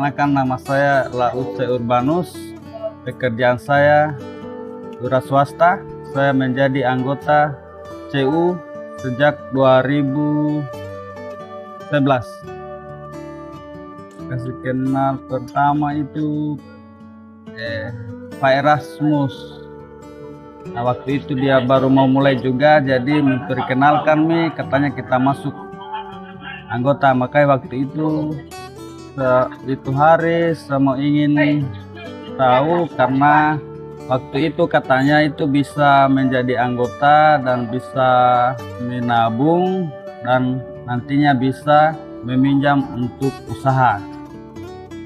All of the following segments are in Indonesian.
Perkenalkan, nama saya Lauce Urbanus. Pekerjaan saya wira swasta. Saya menjadi anggota CU sejak 2011. Kasih kenal pertama itu Pak Erasmus. Nah, waktu itu dia baru mau mulai juga, jadi memperkenalkan katanya kita masuk anggota. Makanya waktu itu hari saya mau ingin tahu, karena waktu itu katanya itu bisa menjadi anggota dan bisa menabung dan nantinya bisa meminjam untuk usaha.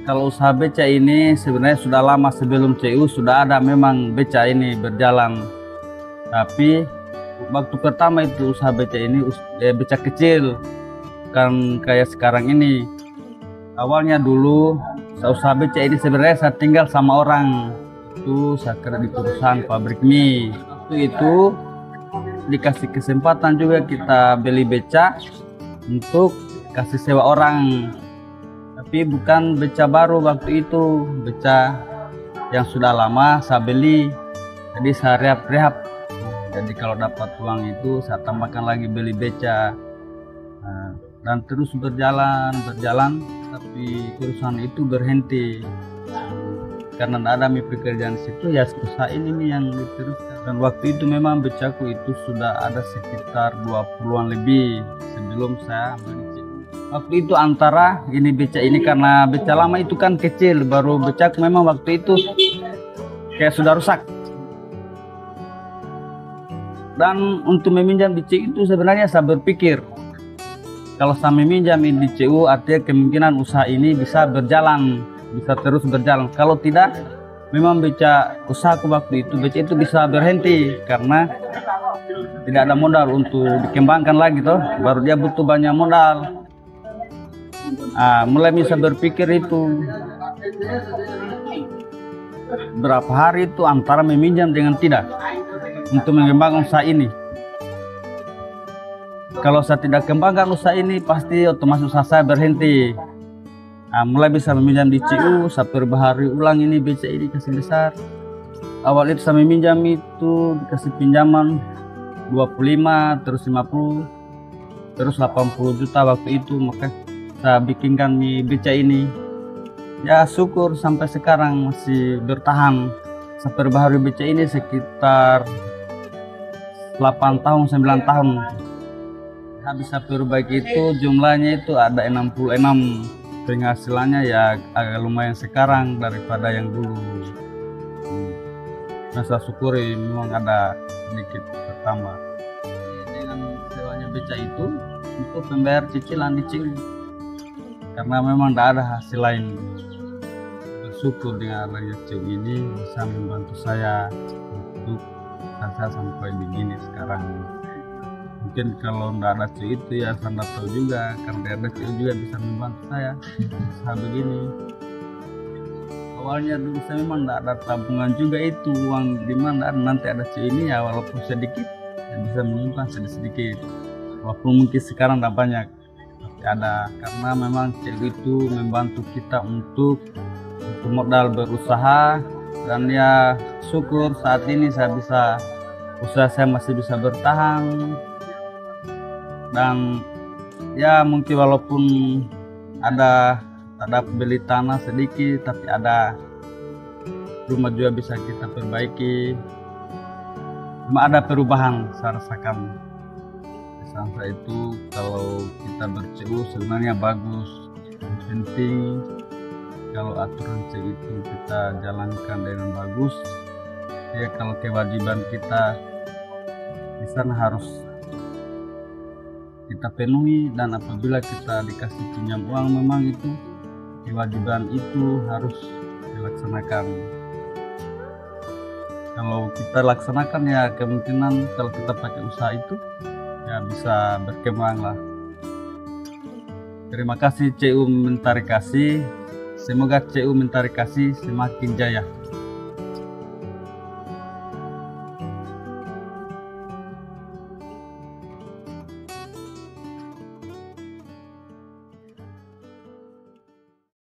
Kalau usaha beca ini sebenarnya sudah lama, sebelum CU sudah ada memang beca ini berjalan. Tapi waktu pertama itu usaha beca ini beca kecil, kan kayak sekarang ini. Awalnya dulu usaha beca ini sebenarnya saya tinggal sama orang. Itu saya kerja di perusahaan pabrik mie. Itu dikasih kesempatan juga kita beli beca untuk kasih sewa orang. Tapi bukan beca baru waktu itu, beca yang sudah lama saya beli. Jadi saya rehab. Jadi kalau dapat uang itu saya tambahkan lagi beli beca. Nah, dan terus berjalan, tapi perusahaan itu berhenti. Karena tidak ada pekerjaan di situ, ya usaha ini yang diteruskan. Dan waktu itu memang becaku itu sudah ada sekitar 20-an lebih sebelum saya beli. Waktu itu antara ini beca ini, karena beca lama itu kan kecil, baru beca memang waktu itu kayak sudah rusak. Dan untuk meminjam di CU itu sebenarnya saya berpikir, kalau saya meminjam di CU artinya kemungkinan usaha ini bisa berjalan, bisa terus berjalan. Kalau tidak, memang beca usahaku waktu itu, beca itu bisa berhenti karena tidak ada modal untuk dikembangkan lagi toh, baru dia butuh banyak modal. Mulai bisa berpikir itu berapa hari itu antara meminjam dengan tidak untuk mengembangkan usaha ini. Kalau saya tidak kembangkan usaha ini, pasti otomatis usaha saya berhenti. Mulai bisa meminjam di CU, saya perbaharui ulang ini beca ini kasih besar. Awal itu saya meminjam itu dikasih pinjaman 25, terus 50, terus 80 juta waktu itu. Maka saya bikinkan beca ini. Ya syukur sampai sekarang masih bertahan. Saya perbaharui beca ini sekitar 8 tahun, 9 tahun. Habis saya perbaiki itu jumlahnya itu ada 66. Penghasilannya ya agak lumayan sekarang daripada yang dulu. Nah, saya syukuri memang ada sedikit bertambah. Dengan sewanya beca itu untuk membayar cicilan di CU. Karena memang tidak ada hasil lain. Bersyukur dengan adanya CU ini bisa membantu saya untuk saya sampai begini sekarang. Mungkin kalau tidak ada CU itu ya saya tidak tahu juga, karena ada CU juga bisa membantu saya begini. Awalnya dulu saya memang tidak ada tabungan juga, itu uang di mana nanti ada CU ini ya walaupun sedikit ya bisa menyimpan sedikit. Walaupun mungkin sekarang tidak banyak, ada, karena memang CU itu membantu kita untuk modal berusaha. Dan ya syukur saat ini usaha saya masih bisa bertahan. Dan ya mungkin walaupun ada beli tanah sedikit, tapi ada rumah juga bisa kita perbaiki. Cuma ada perubahan saya rasakan. Sampai itu kalau kita ber-CU sebenarnya bagus. Yang penting kalau aturan CU itu kita jalankan dengan bagus. Ya kalau kewajiban kita di sana harus kita penuhi, dan apabila kita dikasih pinjam uang memang itu kewajiban itu harus dilaksanakan. Kalau kita laksanakan ya kemungkinan kalau kita pakai usaha itu ya bisa berkembang lah. Terima kasih CU Mentari Kasih. Semoga CU Mentari Kasih semakin jaya.